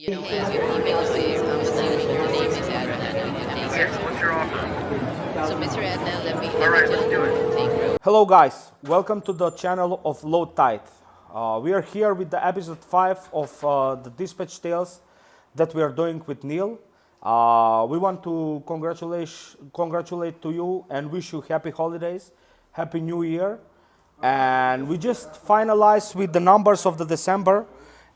Yes, your email is there. The name is Adnan. Okay, so what's your offer? So, Mr. Adnan, let me All right, let's do it. take road. Hello guys, welcome to the channel of Low Tide. We are here with the episode 5 of the dispatch tales that we are doing with Neal. We want to congratulate to you and wish you happy holidays, happy new year. And we just finalized with the numbers of the December,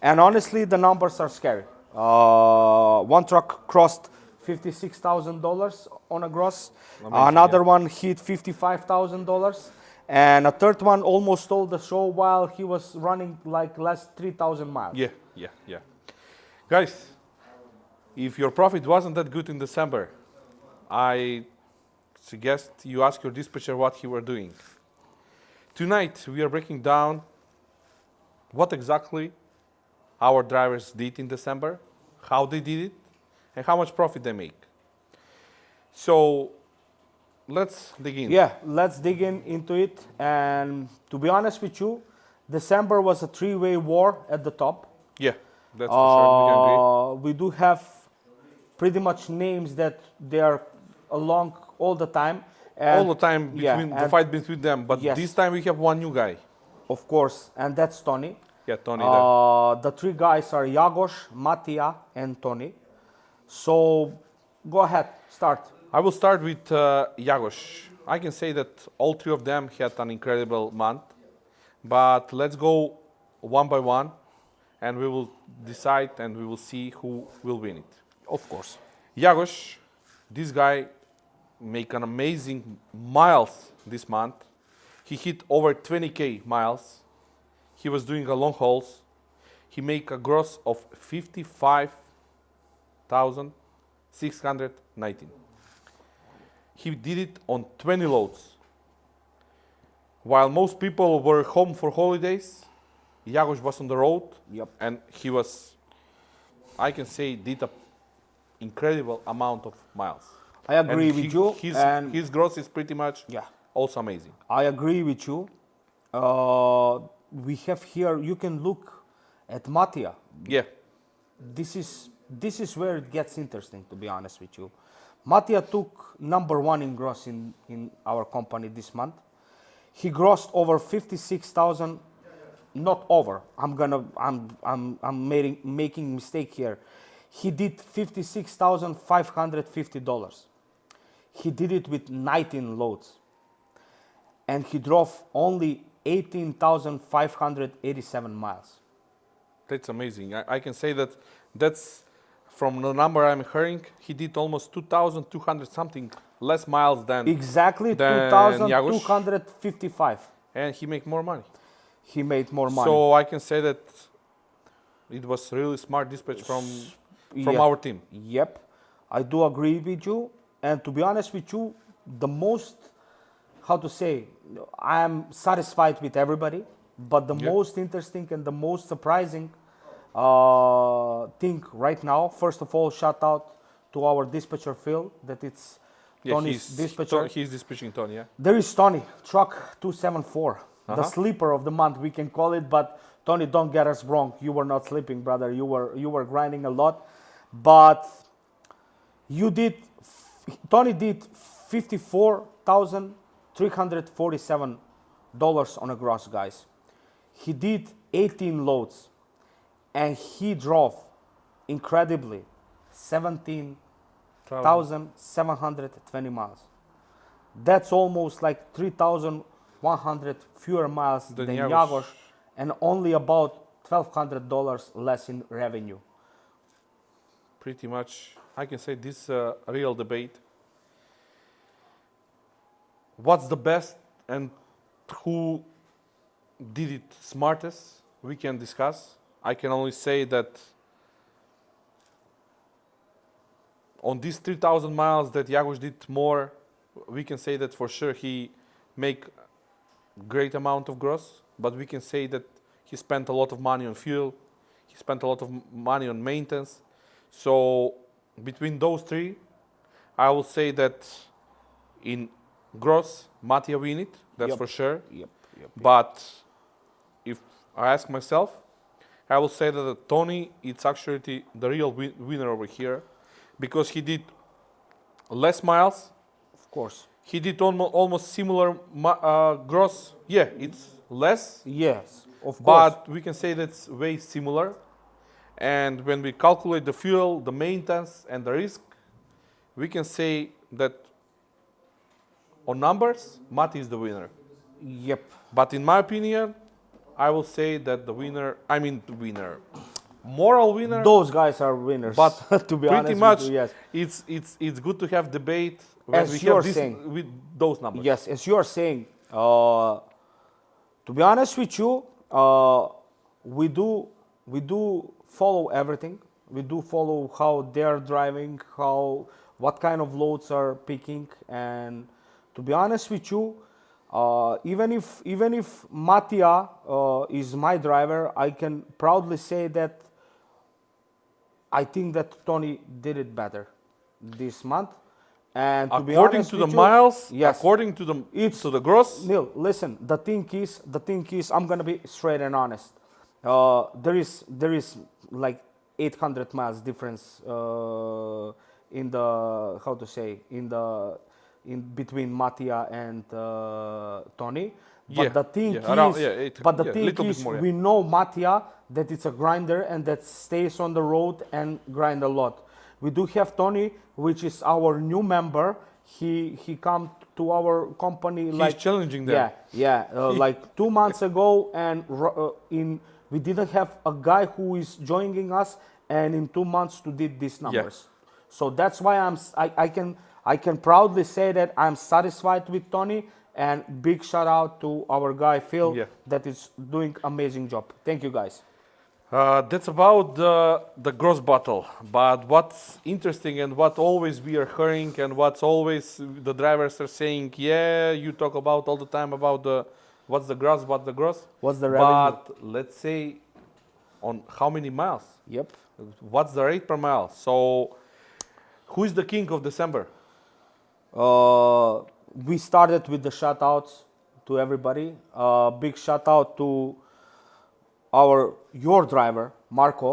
and honestly the numbers are scary. One truck crossed $56,000 on a gross. Another one hit $55,000, and a third one almost stole the show while he was running like last 3,000 miles. Yeah. Guys, if your profit wasn't that good in December, I suggest you ask your dispatcher what he were doing. Tonight, we are breaking down what exactly our drivers did in December, how they did it, and how much profit they make. So, let's dig in. Yeah, let's dig into it. And to be honest with you, December was a three-way war at the top. Yeah, that's for sure, we can agree. We do have pretty much names that they are along all the time. And All the time, between the fight between them, but yes. this time we have one new guy. Of course, and that's Toni. Yeah, Toni. The three guys are Jagosh, Matija, and Toni. So go ahead, start. I will start with Jagosh. I can say that all three of them had an incredible month, but let's go one by one, and we will decide and we will see who will win it. Of course. Jagosh, this guy make an amazing miles this month. He hit over 20K miles. He was doing a long hauls. He make a gross of 55,619. He did it on 20 loads. While most people were home for holidays, Jagosh was on the road. Yep. And he was, I can say, did a incredible amount of miles. I agree And with you. And his gross is pretty much also amazing. I agree with you. We have here, you can look at Matija. Yeah. This is where it gets interesting, to be honest with you. Matija took number one in gross in our company this month. He grossed over 56,000, not over. I'm making mistake here. He did $56,550. He did it with 19 loads. And he drove only 18,587 miles. That's amazing. I can say that that's from the number I'm hearing, he did almost 2,200 something less miles than Exactly, than 2,255. and he make more money. He made more money. So I can say that it was really smart dispatch from our team. Yep, I do agree with you. And to be honest with you, the most, how to say, I am satisfied with everybody, but the most interesting and the most surprising thing right now, first of all, shout out to our dispatcher Phil, that it's Tony's dispatcher. He's dispatching Toni, yeah. There is Toni, truck 274, the sleeper of the month, we can call it. But Toni, don't get us wrong. You were not sleeping, brother. You were grinding a lot. But Toni did $54,347 on a gross, guys. He did 18 loads, and he drove incredibly 17,720 miles. That's almost like 3,100 fewer miles than Jagosh, and only about $1,200 less in revenue. Pretty much, I can say this is a real debate. What's the best and who did it smartest? We can discuss. I can only say that on these 3,000 miles that Jagosh did more, we can say that for sure he make great amount of gross, but we can say that he spent a lot of money on fuel, he spent a lot of money on maintenance. So between those three, I will say that in gross, Matija win it, that's for sure. Yep. But if I ask myself, I will say that Toni, it's actually the real winner over here, because he did less miles. Of course. He did almost similar gross. Yeah, it's less, Yes, of course. but we can say that's way similar. And when we calculate the fuel, the maintenance, and the risk, we can say that on numbers, Mati is the winner. Yep. But in my opinion, I will say that the winner, moral winner, Those guys are winners. but to be pretty honest much with you, yes. it's good to have debate when As we you're have this saying. with those numbers. Yes, as you are saying, to be honest with you, we do follow everything. We do follow how they're driving, what kind of loads are picking, and to be honest with you, even if Matija is my driver, I can proudly say that I think that Toni did it better this month. And to be According honest to the with you, miles, yes, according to the gross, Neal, listen. The thing is, I'm gonna be straight and honest. There is like 800 miles difference in the in between Matija and Toni. But Yeah, the thing yeah, around- is, yeah, but the yeah, thing little bit is, more, yeah. we know Matija that it's a grinder and that stays on the road and grind a lot. We do have Toni, which is our new member. He come to our company he's challenging them. like 2 months ago, and we didn't have a guy who is joining us, and in 2 months to did these numbers. So that's why I can proudly say that I'm satisfied with Toni, and big shout out to our guy Phil that is doing amazing job. Thank you guys. That's about the gross battle. But what's interesting and what always we are hearing and what's always the drivers are saying, yeah, you talk about all the time about what's the gross, what's What's the revenue? But let's say on how many miles? Yep. What's the rate per mile? So who is the king of December? We started with the shout outs to everybody. Big shout out to your driver, Marco.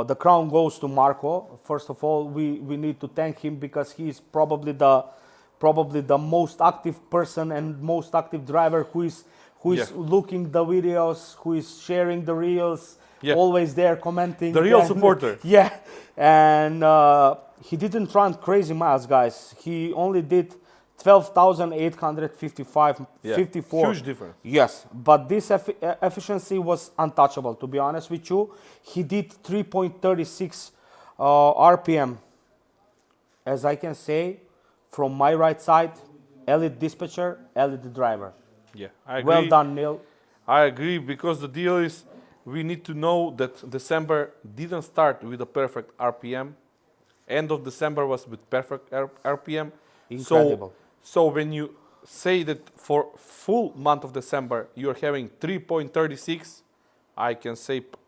The crown goes to Marco. First of all, we need to thank him because he is probably the most active person and most active driver who is looking the videos, who is sharing the reels, always there commenting. The real supporter. Yeah, and he didn't run crazy miles, guys. He only did 12,855, 54. Huge difference. Yes, but this efficiency was untouchable, to be honest with you. He did 3.36 RPM. As I can say, from my right side, elite dispatcher, elite driver. Yeah, I agree. Well done, Neal. I agree, because the deal is we need to know that December didn't start with a perfect RPM. End of December was with perfect RPM. Incredible. So when you say that for full month of December you're having 3.36,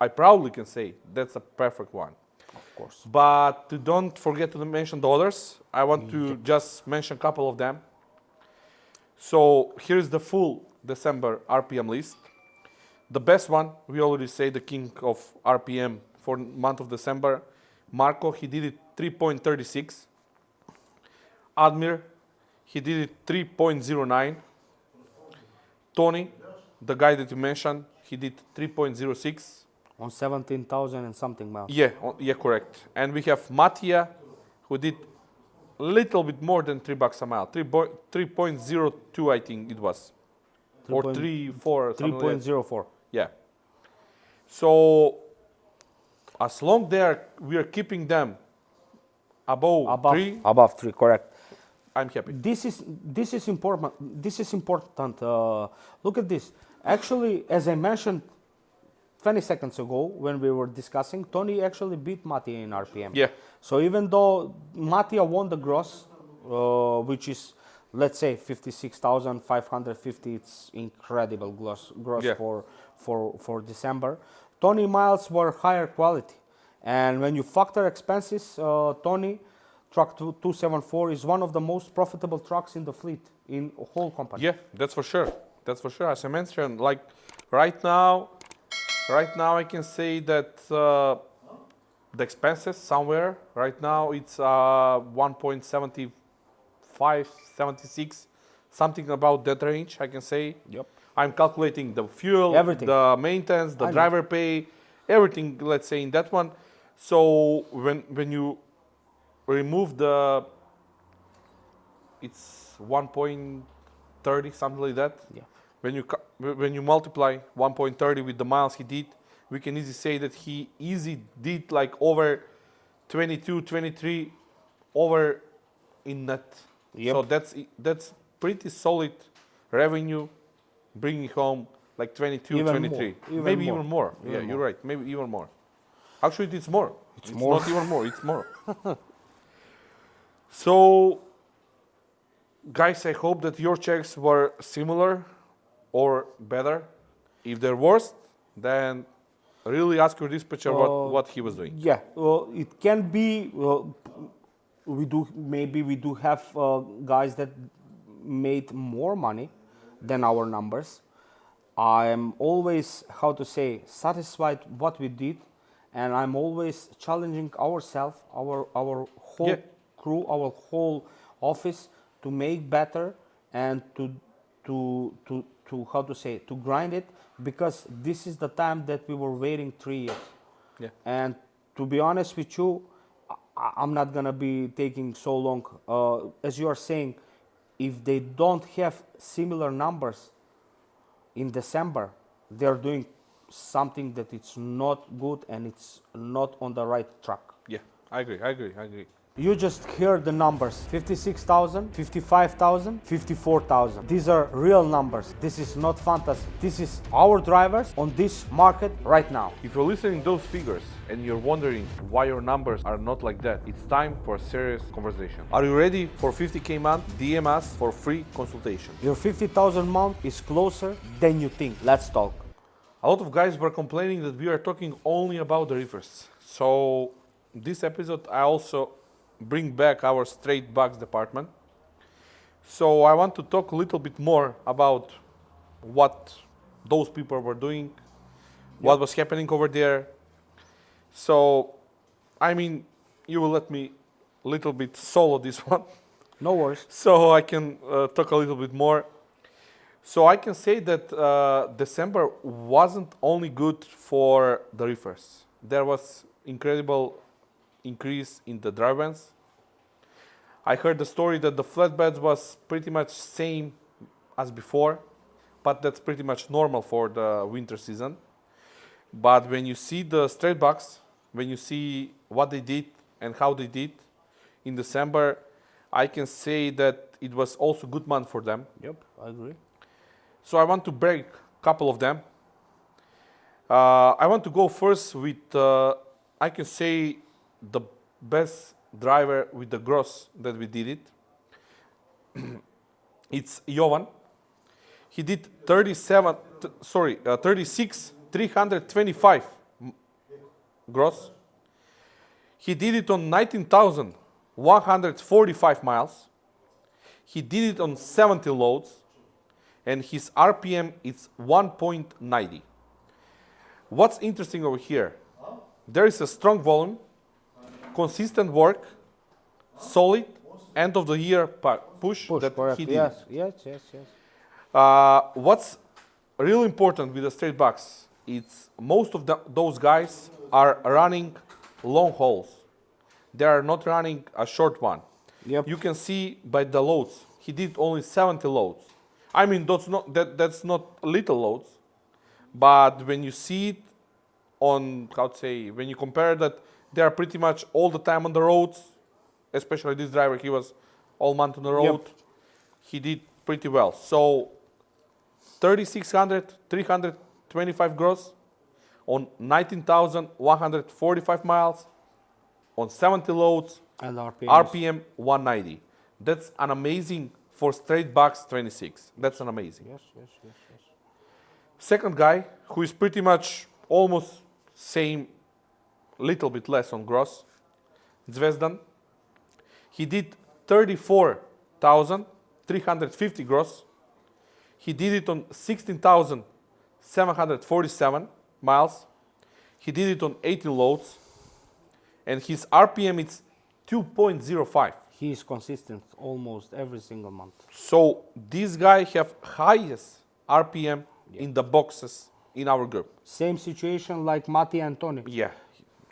I proudly can say that's a perfect one. Of course. But don't forget to mention dollars. I want to just mention a couple of them. So here's the full December RPM list. The best one, we already say the king of RPM for month of December, Marco, he did it 3.36. Admir, he did it 3.09. Toni, the guy that you mentioned, he did 3.06. On 17,000 and something miles. Yeah, correct. And we have Matija, who did a little bit more than $3 a mile, 3.02, I think it was, or 3.4. 3.04. Yeah. So as long we are keeping them above 3, Above 3, correct. I'm happy. This is important. Look at this. Actually, as I mentioned 20 seconds ago when we were discussing, Toni actually beat Matija in RPM. Yeah. So even though Matija won the gross, which is, let's say, 56,550, it's incredible gross for December. Toni miles were higher quality, and when you factor expenses, Toni truck 274 is one of the most profitable trucks in the fleet in whole company. Yeah, that's for sure. That's for sure. As I mentioned, like right now right now I can say that the expenses somewhere right now it's 1.75, 76, something about that range I can say. Yep. I'm calculating the fuel, Everything. the maintenance, the I know. driver pay, everything, let's say, in that one. So when you remove the, it's 1.30, something like that. Yeah. When you multiply 1.30 with the miles he did, we can easily say that he easy did like over 22, 23 over in net. Yep. So that's pretty solid revenue, bringing home like 22, Even 23, more. maybe Even even more. Even Yeah, more. you're right. Maybe even more. Actually, it's more. It's more. not even more. It's more. So, guys, I hope that your checks were similar or better. If they're worse, then really ask your dispatcher what he was doing. Yeah, it can be. We do have guys that made more money than our numbers. I am always, how to say, satisfied what we did, and I'm always challenging ourselves, our whole Yeah. crew, our whole office to make better and to how to say, to grind it, because this is the time that we were waiting 3 years. Yeah. And to be honest with you, I'm not gonna be taking so long. As you are saying, if they don't have similar numbers in December, they're doing something that it's not good and it's not on the right track. Yeah, I agree. You just heard the numbers: 56,000, 55,000, 54,000. These are real numbers. This is not fantasy. This is our drivers on this market right now. If you're listening those figures and you're wondering why your numbers are not like that, it's time for a serious conversation. Are you ready for 50K month? DM us for free consultation. Your 50,000 month is closer than you think. Let's talk. A lot of guys were complaining that we are talking only about the reefers. So this episode I also bring back our straight bucks department. So I want to talk a little bit more about what those people were doing, what was happening over there. So, I mean, you will let me a little bit solo this one, No worries. so I can talk a little bit more. So I can say that December wasn't only good for the reefers. There was incredible increase in the dry vans. I heard the story that the flatbeds was pretty much same as before, but that's pretty much normal for the winter season. But when you see the straight bucks, when you see what they did and how they did in December, I can say that it was also good month for them. Yep, I agree. So I want to break a couple of them. I want to go first with, I can say, the best driver with the gross that we did it. It's Jovan. He did 36,325 gross. He did it on 19,145 miles. He did it on 70 loads. And his RPM is 1.90. What's interesting over here? There is a strong volume, consistent work, solid end of the year push that correct. he did. Yes. What's really important with the straight bucks, it's most of those guys are running long hauls. They are not running a short one. Yep. You can see by the loads, he did only 70 loads. I mean, that's not little loads, but when you see it on, how to say, when you compare that, they are pretty much all the time on the roads, especially this driver, he was all month on the road. Yep. He did pretty well. So 3,600, 325 gross on 19,145 miles on 70 loads, And RPM 190. That's an amazing for straight bucks 26. That's an amazing. Yes. Second guy, who is pretty much almost same, little bit less on gross, Zvezdan. He did 34,350 gross. He did it on 16,747. miles. He did it on 18 loads, and his RPM is 2.05. He is consistent almost every single month. So this guy have highest RPM in the boxes in our group. Same situation like Matija and Toni. Yeah,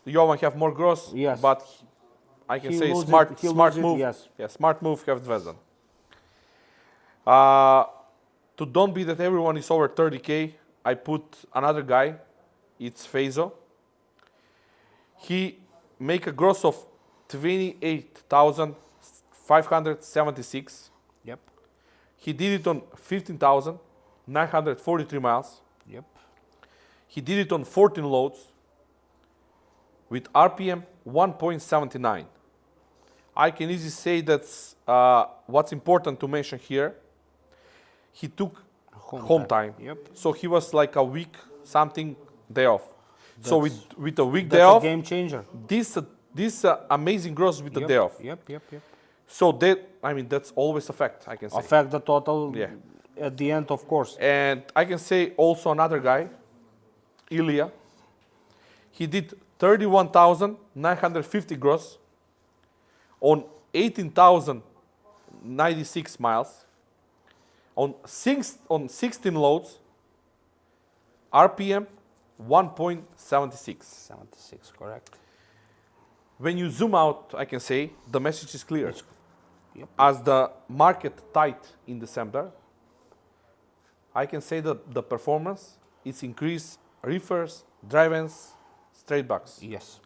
Jovan have more gross, Yes. but I can He say lose smart, it- he smart lose it, move. yes. Yeah, smart move have Zvezdan. To don't be that everyone is over 30K, I put another guy. It's Feizo. He make a gross of 28,576. Yep. He did it on 15,943 miles. Yep. He did it on 14 loads with RPM 1.79. I can easily say that's what's important to mention here. He took home time. Yep. So he was like a week something day off. So with a week day That's a off, game changer. this amazing gross with the Yep. day off. Yep. So that's always a fact, I can say. Affect the total Yeah. at the end, of course. And I can say also another guy, Ilya. He did 31,950 gross on 18,096 miles on 16 loads, RPM 1.76. 76, correct. When you zoom out, I can say the message is clear. Yep. As the market tight in December, I can say that the performance is increased reefers, drive-ins, straight backs. Yes.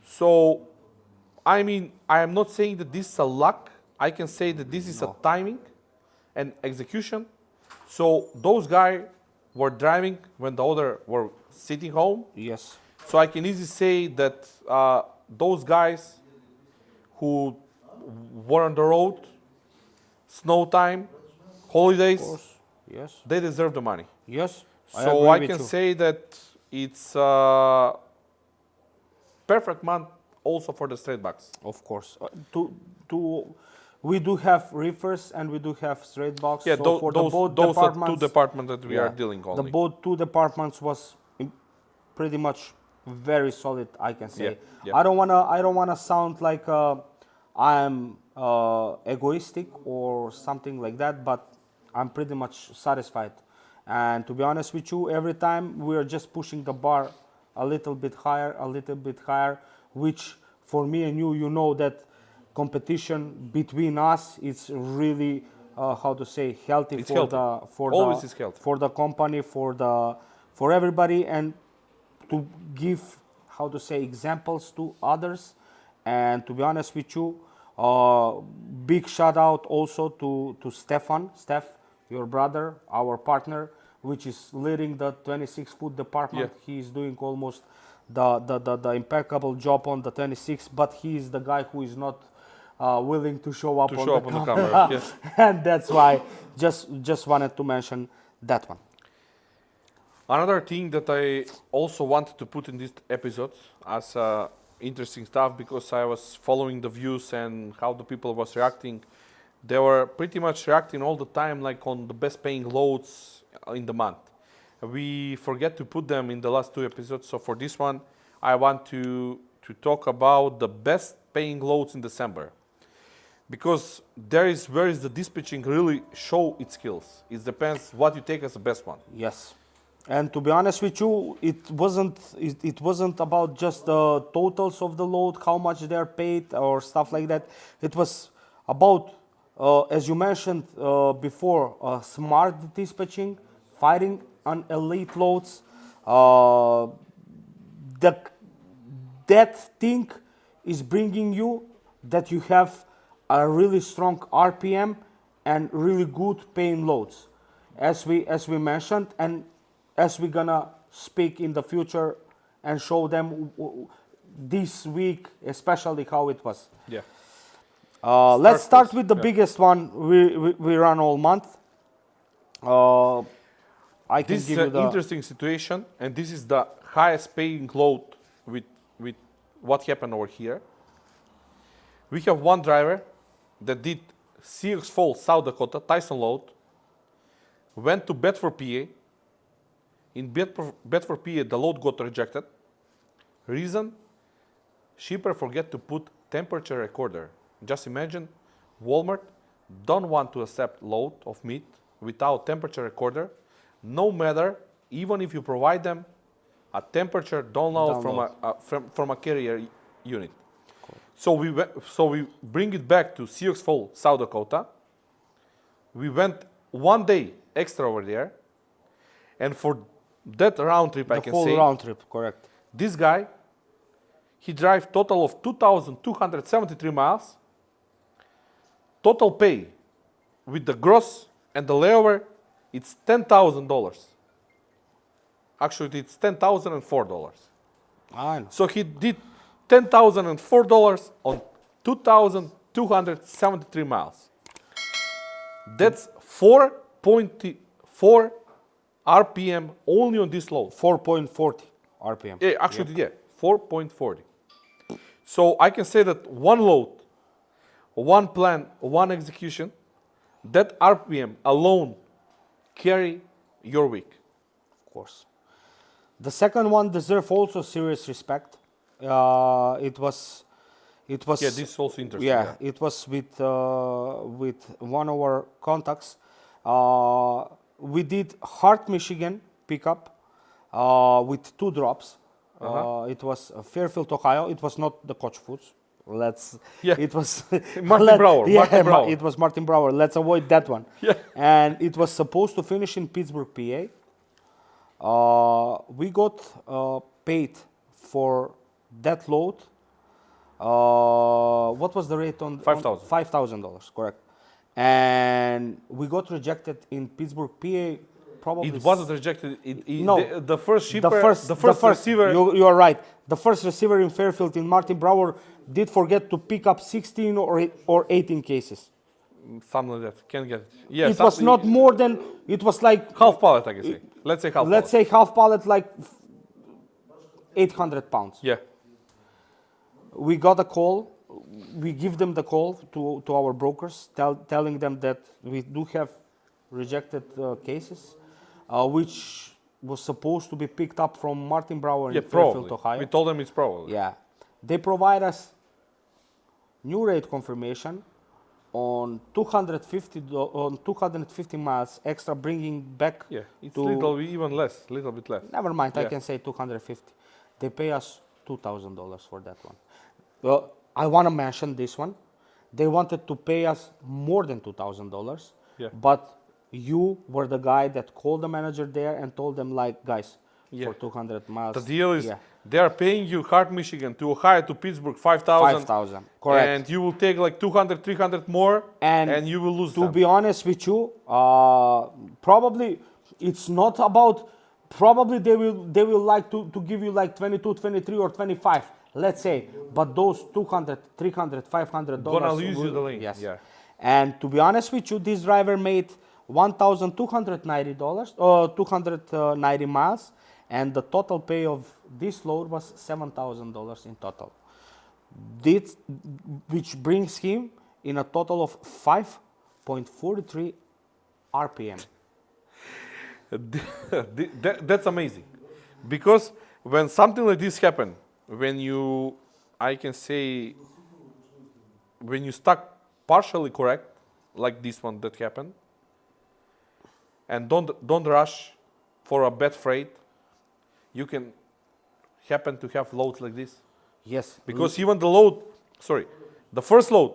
So, I mean, I am not saying that this is a luck. I can say that this is a timing and execution. So those guys were driving when the other were sitting home. Yes. So I can easily say that those guys who were on the road, snow time, holidays, Of course. Yes. they deserve the money. Yes. So I can say that it's a perfect month also for the straight backs. Of course. We do have reefers and we do have straight box. Yeah, so for those the both are departments, two departments that we are dealing The only. both two departments was pretty much very solid, I can say. Yeah. I don't wanna sound like I am egoistic or something like that, but I'm pretty much satisfied. And to be honest with you, every time we are just pushing the bar a little bit higher, which for me and you know that competition between us is really healthy It's for healthy. Always is healthy. for the company, for everybody, and to give examples to others. And to be honest with you, big shout out also to Steph, your brother, our partner, which is leading the 26-foot department. Yeah. He is doing almost the impeccable job on the 26, but he is the guy who is not willing to show up on the camera. Yes. And that's why just wanted to mention that one. Another thing that I also wanted to put in this episode as interesting stuff, because I was following the views and how the people was reacting. They were pretty much reacting all the time like on the best paying loads in the month. We forget to put them in the last two episodes, so for this one I want to talk about the best paying loads in December. Because where is the dispatching really show its skills. It depends what you take as the best one. Yes. And to be honest with you, it wasn't about just the totals of the load, how much they're paid or stuff like that. It was about, as you mentioned before, smart dispatching, fighting on elite loads. That thing is bringing you that you have a really strong RPM and really good paying loads, as we mentioned, and as we're gonna speak in the future and show them this week, especially how it was. Yeah. Let's start first. with the biggest one we run all month. I can This is give you an the interesting situation, and this is the highest paying load with what happened over here. We have one driver that did Sears Falls, South Dakota, Tyson load, went to Bedford, PA, In Bedford, PA, the load got rejected. Reason, shipper forget to put temperature recorder. Just imagine, Walmart don't want to accept load of meat without temperature recorder, no matter, even if you provide them a temperature download from a carrier unit. Cool. So we bring it back to Sioux Falls, South Dakota. We went 1 day extra over there, and for that round trip, I can say, the whole round trip, correct. This guy, he drive total of 2,273 miles. Total pay with the gross and the layover, it's $10,000. Actually, it's $10,004. I know. So he did $10,004 on 2,273 miles. That's 4.4 RPM only on this load. 4.40 RPM. Yeah, actually, yeah, 4.40. So I can say that one load, one plan, one execution, that RPM alone carry your week. Of course. The second one deserves also serious respect. It was. Yeah, this is also interesting. Yeah, it was with one of our contacts. We did Hart, Michigan pickup with 2 drops. It was Fairfield, Ohio. It was not the Koch Foods. It was Martin Brower. Yeah, Martin Brower. it was Martin Brower. Let's avoid that one. Yeah. And it was supposed to finish in Pittsburgh, PA. We got paid for that load. What was the rate on $5,000. $5,000, correct. And we got rejected in Pittsburgh, PA. Probably It wasn't rejected. No. The first shipper, the first receiver. You are right. The first receiver in Fairfield, in Martin Brower, did forget to pick up 16 or 18 cases. Something like that. Can't get it. Yeah, It was not more than, it was like... half pallet, I can say. Let's say half pallet. Let's say half pallet, like 800 pounds. Yeah. We got a call. We give them the call to our brokers, telling them that we do have rejected cases, which was supposed to be picked up from Martin Brower in Fairfield, Ohio. We told them it's probably. Yeah. They provide us new rate confirmation on 250 miles extra, bringing back. Yeah, it's to little even less, little bit less. Never mind, I Yeah. can say 250. They pay us $2,000 for that one. Well, I want to mention this one. They wanted to pay us more than $2,000, Yeah. but you were the guy that called the manager there and told them, like, guys, Yeah. for 200 miles. The deal is yeah, they are paying you Hart, Michigan to Ohio to Pittsburgh 5,000. 5,000, correct. And you will take like 200, 300 more, and you will lose to them. be honest with you, probably it's not about, probably they will like to give you like 22, 23 or 25, let's say, but those 200, 300, 500 dollars Gonna lose you the lane. Yes. Yeah. And to be honest with you, this driver made $1,290, 290 miles, and the total pay of this load was $7,000 in total. This, which brings him in a total of 5.43 RPM. That's amazing, because when something like this happen, when you, I can say, when you stuck partially correct, like this one that happened, and don't rush for a bad freight, you can happen to have loads like this. Yes. Because even the load, the first load,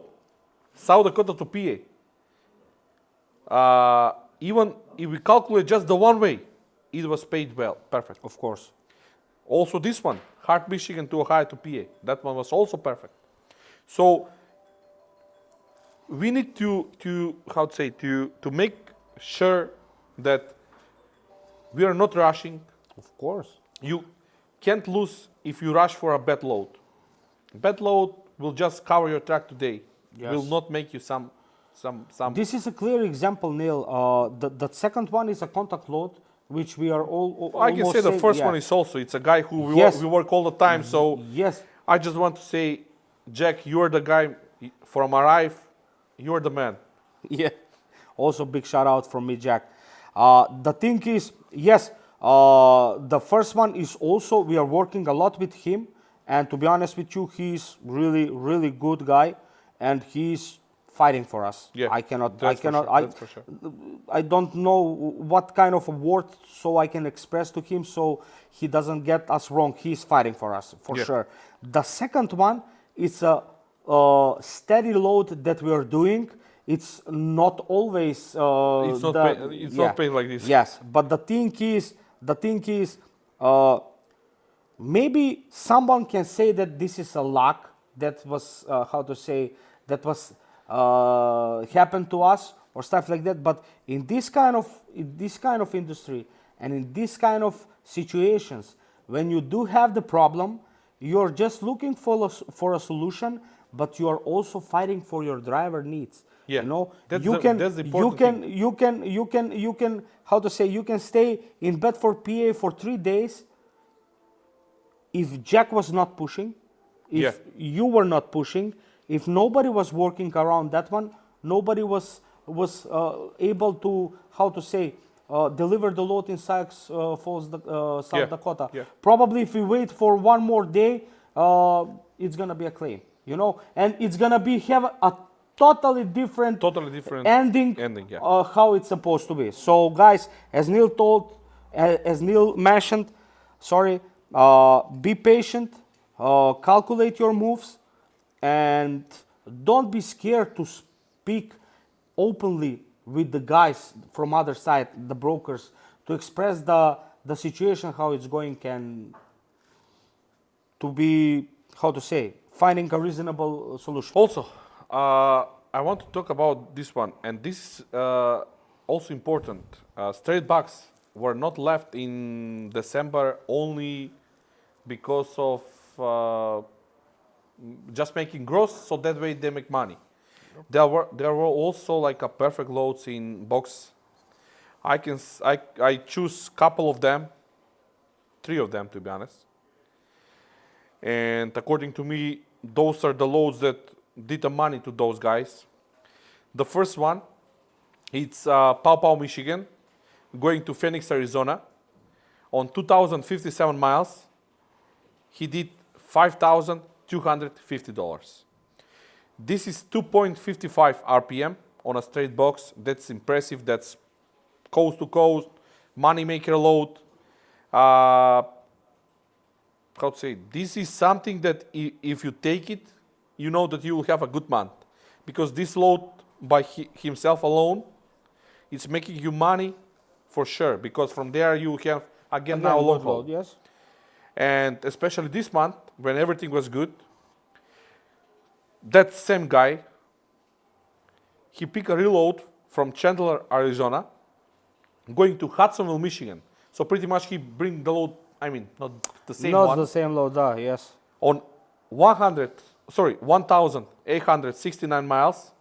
South Dakota to PA, even if we calculate just the one way, it was paid well, perfect. Of course. Also this one, Hart, Michigan to Ohio to PA, that one was also perfect. So we need to make sure that we are not rushing. Of course. You can't lose if you rush for a bad load. Bad load will just cover your track today. Yes. Will not make you some. This is a clear example, Neal. The second one is a contact load, which we are all. I can say the first one is also. It's a guy who we work all the time. So yes. I just want to say, Jack, you're the guy from Arrive. You're the man. Yeah. Also, big shout out from me, Jack. The thing is, yes, The first one is also, we are working a lot with him, and to be honest with you, he's really, really good guy, and he's fighting for us. Yeah, I cannot, that's for sure, that's for sure. I don't know what kind of a word so I can express to him so he doesn't get us wrong. He's fighting for us, for Yeah. sure. The second one is a steady load that we are doing. It's not always. It's not paid like this. Yes, but the thing is, maybe someone can say that this is a luck that was how to say that was happened to us or stuff like that. But in this kind of industry and in this kind of situations, when you do have the problem, you're just looking for a solution, but you are also fighting for your driver needs. Yeah, You know, that's you the- can that's the you important can you can how to say, you can stay in Bedford, PA for 3 days if Jack was not pushing, if Yeah. you were not pushing, if nobody was working around that one, nobody was able to, how to say, deliver the load in Sioux Falls, South Yeah. Dakota. Yeah. Probably if we wait for one more day, it's gonna be a claim, you know, and it's gonna be have a totally different ending, yeah. how it's supposed to be. So guys, as Neal told, as Neal mentioned, sorry, be patient, calculate your moves, and don't be scared to speak openly with the guys from other side, the brokers, to express the situation, how it's going, and to be, how to say, finding a reasonable solution. Also, I want to talk about this one, and this is also important. Straight bucks were not left in December only because of just making gross, so that way they make money. There were also like a perfect loads in box. I choose couple of them, 3 of them to be honest. And according to me, those are the loads that did the money to those guys. The first one, it's Paw Paw, Michigan, going to Phoenix, Arizona. On 2,057 miles, he did $5,250. This is 2.55 RPM on a straight box. That's impressive. That's coast to coast, money maker load. How to say? This is something that if you take it, you know that you will have a good month, because this load by himself alone, it's making you money for sure. Because from there you have again now a long load. Yes. And especially this month, when everything was good, that same guy, he picked a reload from Chandler, Arizona, going to Hudsonville, Michigan. So pretty much he bring the load, I mean, not the same Not one, the same load, yes. on 1,869 miles,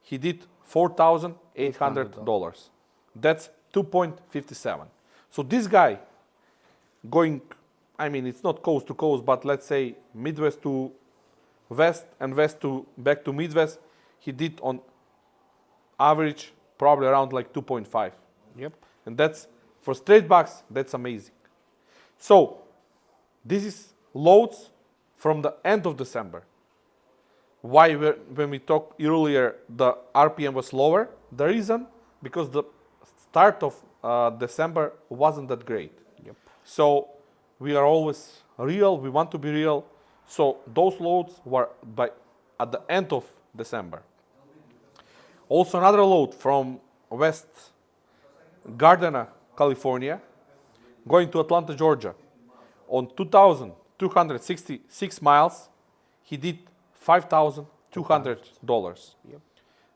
he did $4,800. That's 2.57. So this guy going, I mean, it's not coast to coast, but let's say Midwest to West and West to back to Midwest, he did on average probably around like 2.5. Yep. And that's, for straight bucks, that's amazing. So this is loads from the end of December. Why when we talked earlier, the RPM was lower? The reason, because the start of December wasn't that great. Yep. So we are always real, we want to be real. So those loads were at the end of December. Also another load from West Gardena, California, going to Atlanta, Georgia. On 2,266 miles, he did $5,200. Yep.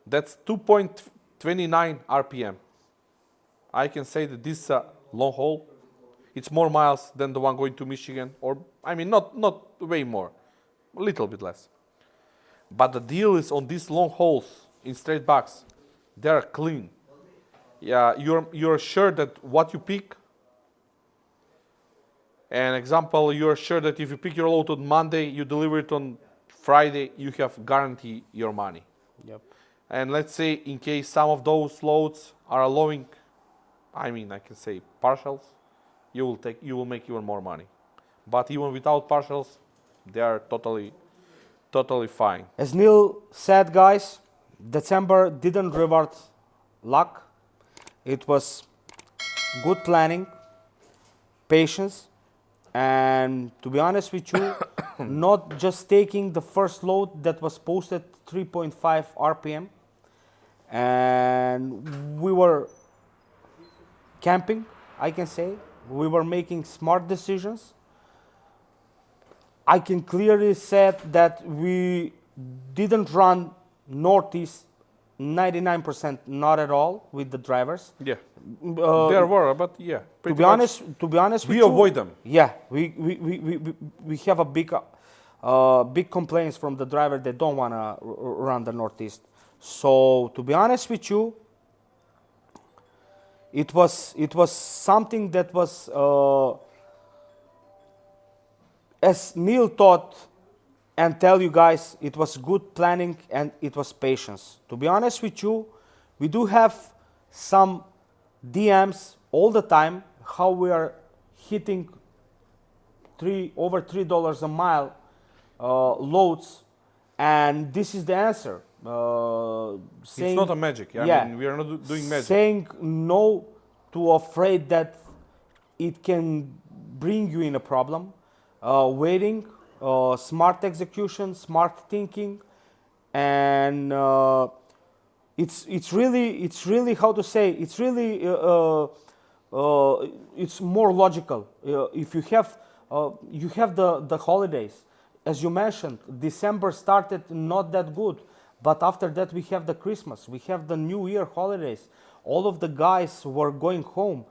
That's 2.29 RPM. I can say that this is a long haul. It's more miles than the one going to Michigan, or I mean, not way more, a little bit less. But the deal is on these long hauls in straight bucks, they are clean. Yeah, you're sure that what you pick. An example, you're sure that if you pick your load on Monday, you deliver it on Friday, you have guarantee your money. Yep. And let's say in case some of those loads are allowing, I mean, I can say partials, you will make even more money. But even without partials, they are totally fine. As Neal said, guys, December didn't reward luck. It was good planning, patience, and to be honest with you, not just taking the first load that was posted 3.5 RPM, and we were camping, I can say. We were making smart decisions. I can clearly say that we didn't run northeast 99%, not at all, with the drivers. Yeah, there were, but yeah. To be honest with we you, avoid them. Yeah, we have a big complaints from the driver. They don't want to run the northeast. So to be honest with you, it was something that was as Neal thought and tell you guys, it was good planning and it was patience. To be honest with you, we do have some DMs all the time how we are hitting over $3 a mile loads, and this is the answer. It's not a magic. I mean, we are not doing magic. Saying no to afraid that it can bring you in a problem. Waiting, smart execution, smart thinking, and it's really how to say, it's really it's more logical. If you have the holidays, as you mentioned, December started not that good, but after that we have the Christmas, we have the New Year holidays. All of the guys were going home.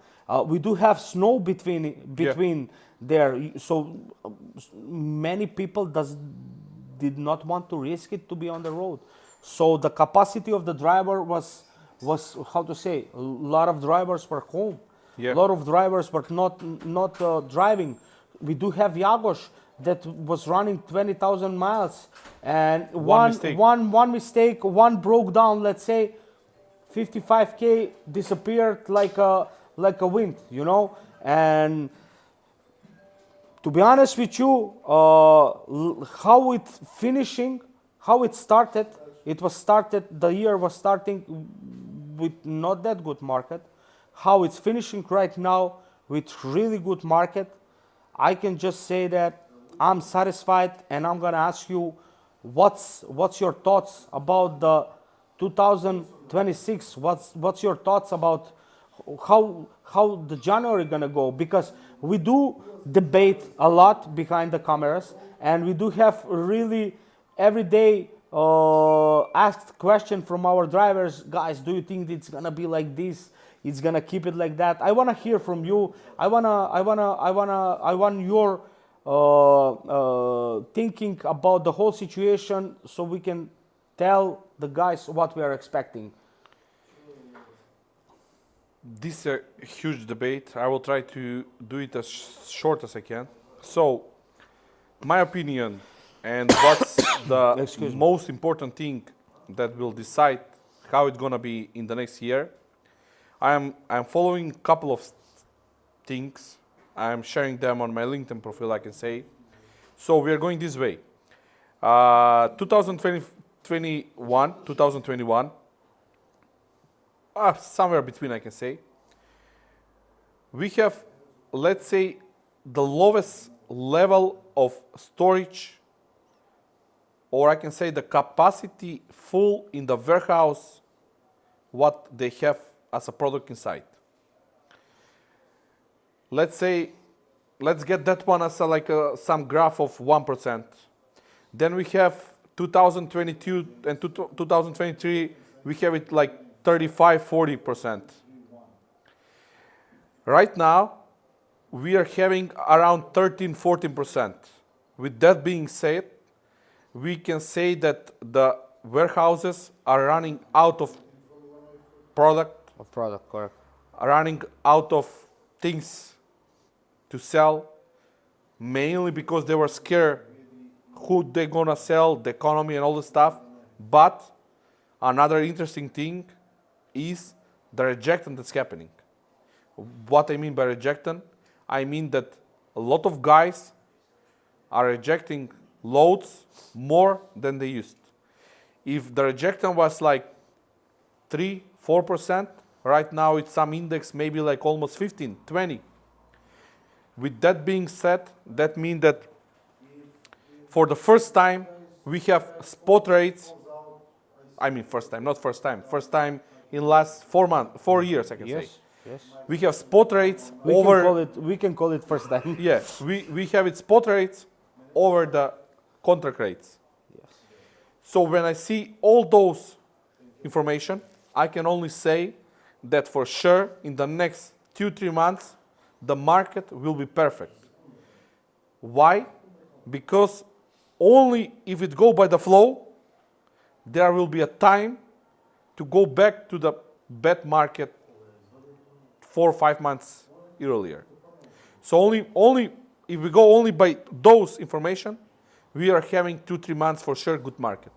We do have snow between there, so many people did not want to risk it to be on the road. So the capacity of the driver was how to say, a lot of drivers were home. Yeah. A lot of drivers were not driving. We do have Jagosh that was running 20,000 miles, and one mistake, one broke down. Let's say 55K disappeared like a wind, you know. And to be honest with you, how it started, the year was starting with not that good market. How it's finishing right now with really good market, I can just say that I'm satisfied, and I'm gonna ask you, what's your thoughts about the 2026? What's your thoughts about how the January gonna go? Because we do debate a lot behind the cameras, and we do have really every day asked question from our drivers. Guys, do you think it's gonna be like this? It's gonna keep it like that? I wanna hear from you. I want your thinking about the whole situation, so we can tell the guys what we are expecting. This is a huge debate. I will try to do it as short as I can. So, my opinion, and what's the most important thing that will decide how it's gonna be in the next year. I'm following a couple of things. I'm sharing them on my LinkedIn profile, I can say. So we are going this way. 2021, somewhere between, I can say. We have, let's say, the lowest level of storage, or I can say the capacity full in the warehouse, what they have as a product inside. Let's get that one as some graph of 1%. Then we have 2022 and 2023, we have it like 35-40%. Right now, we are having around 13-14%. With that being said, we can say that the warehouses are running out of product. Correct. Running out of things to sell, mainly because they were scared who they're gonna sell, the economy and all the stuff. But another interesting thing is the rejection that's happening. What I mean by rejection, I mean that a lot of guys are rejecting loads more than they used. If the rejection was like 3-4%, right now it's some index maybe like almost 15, 20. With that being said, that means that for the first time we have spot rates. I mean first time in last 4 years I can say. Yes. We have spot rates We can call it first time. Yeah, we have it spot rates over the contract rates. Yes. So when I see all those information, I can only say that for sure in the next 2-3 months, the market will be perfect. Why? Because only if it go by the flow, there will be a time to go back to the bad market 4 or 5 months earlier. So only if we go only by those information, we are having 2-3 months for sure good market.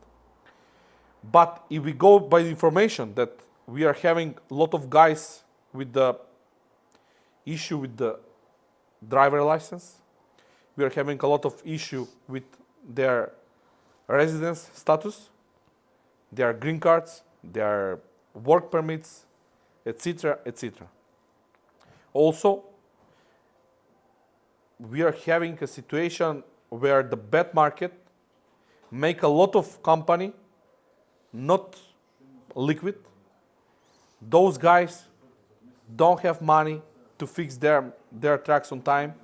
But if we go by the information that we are having a lot of guys with the issue with the driver license, we are having a lot of issue with their residence status, their green cards, their work permits, etc., etc. Also, we are having a situation where the bad market make a lot of company not liquid. Those guys don't have money to fix their trucks on time.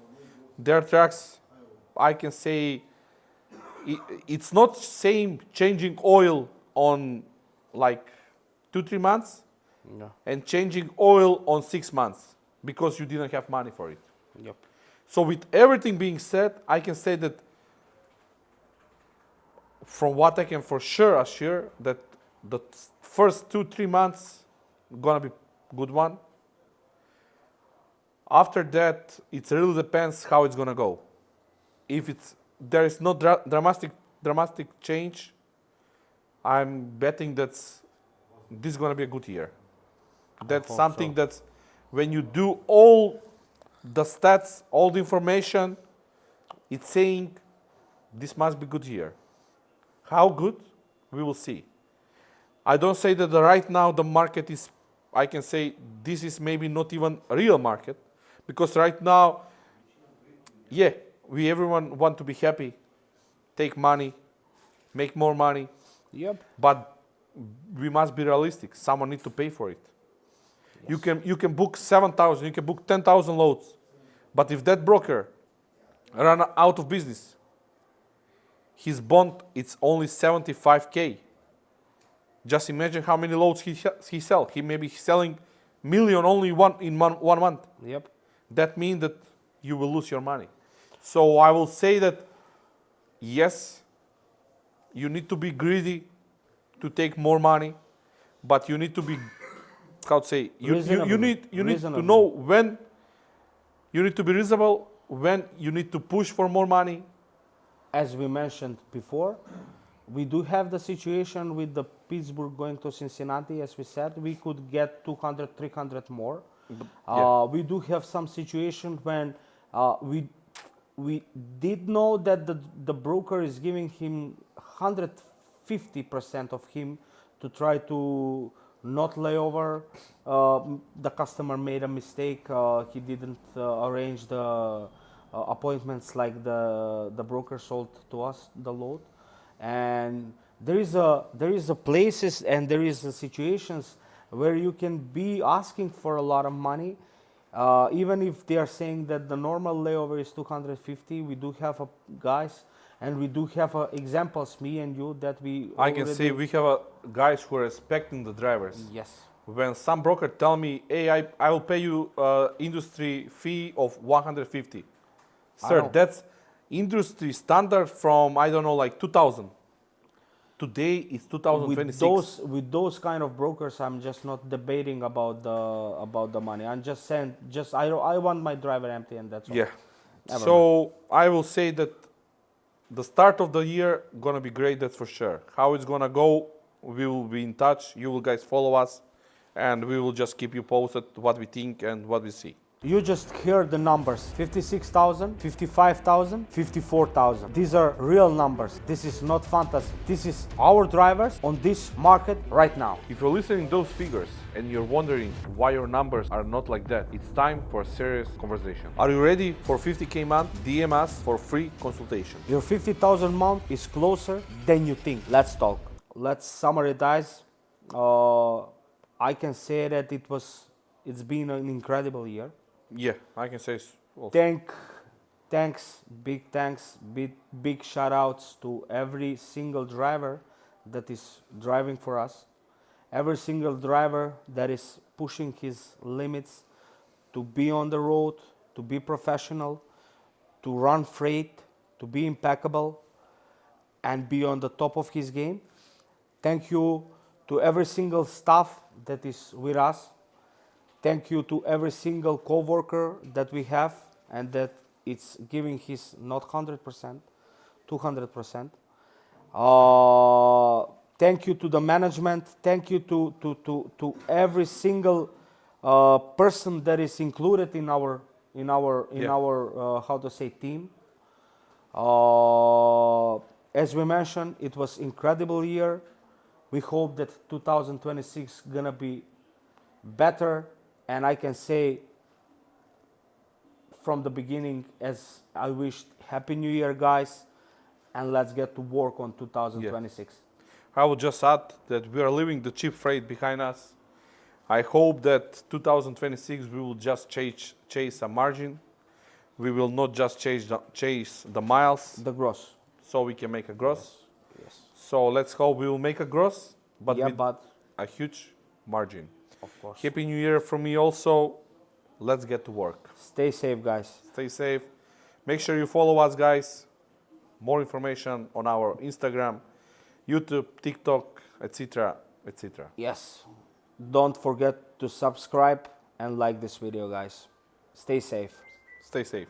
Their trucks, I can say, it's not same changing oil on like 2-3 months No. and changing oil on 6 months because you didn't have money for it. Yep. So with everything being said, I can say that from what I can for sure assure that the first 2-3 months gonna be good one. After that, it really depends how it's gonna go. If there is no dramatic change, I'm betting that this is gonna be a good year. That's something that's when you do all the stats, all the information, it's saying this must be good year. How good? We will see. I don't say that right now the market is, I can say this is maybe not even a real market, because right now, yeah, everyone want to be happy, take money, make more money. Yep. But we must be realistic. Someone needs to pay for it. Yes. You can book 7,000, you can book 10,000 loads, but if that broker run out of business, his bond it's only 75K. Just imagine how many loads he sell. He may be selling million only in one month. Yep. That means that you will lose your money. So I will say that yes, you need to be greedy to take more money, but you need to be, how to say, you need to know when you need to be reasonable, when you need to push for more money. As we mentioned before, we do have the situation with the Pittsburgh going to Cincinnati. As we said, we could get 200, 300 more. Yeah. We do have some situation when we did know that the broker is giving him 150% of him to try to not lay over. The customer made a mistake. He didn't arrange the appointments like the broker sold to us the load. And there is a places and there is a situations where you can be asking for a lot of money, even if they are saying that the normal layover is 250. We do have guys, and we do have examples, me and you, that we. I can say we have guys who are respecting the drivers. Yes. When some broker tell me, hey, I will pay you industry fee of 150. Sir, that's industry standard from, I don't know, like 2000. Today it's 2026. With those kind of brokers, I'm just not debating about the money. I'm just saying, I want my driver empty, and that's all. Yeah. So I will say that the start of the year gonna be great. That's for sure. How it's gonna go, we will be in touch. You will guys follow us, and we will just keep you posted what we think and what we see. You just hear the numbers, 56,000, 55,000, 54,000. These are real numbers. This is not fantasy. This is our drivers on this market right now. If you're listening those figures and you're wondering why your numbers are not like that, it's time for a serious conversation. Are you ready for 50K month? DM us for free consultation. Your 50,000 month is closer than you think. Let's talk. Let's summarize. I can say that it's been an incredible year. Yeah, I can say also. Big shout outs to every single driver that is driving for us. Every single driver that is pushing his limits to be on the road, to be professional, to run freight, to be impeccable, and be on the top of his game. Thank you to every single staff that is with us. Thank you to every single coworker that we have and that it's giving his not 100%, 200%. Thank you to the management. Thank you to every single person that is included in our how to say team. As we mentioned, it was incredible year. We hope that 2026 gonna be better. And I can say from the beginning, as I wished, Happy New Year, guys, and let's get to work on 2026. I will just add that we are leaving the cheap freight behind us. I hope that 2026 we will just chase a margin. We will not just chase the miles. The gross. So we can make a gross. Yes. So let's hope we will make a gross, but Yeah, with but a huge margin. of course. Happy New Year from me also. Let's get to work. Stay safe, guys. Stay safe. Make sure you follow us, guys. More information on our Instagram, YouTube, TikTok, etc., etc. Yes. Don't forget to subscribe and like this video, guys. Stay safe. Stay safe.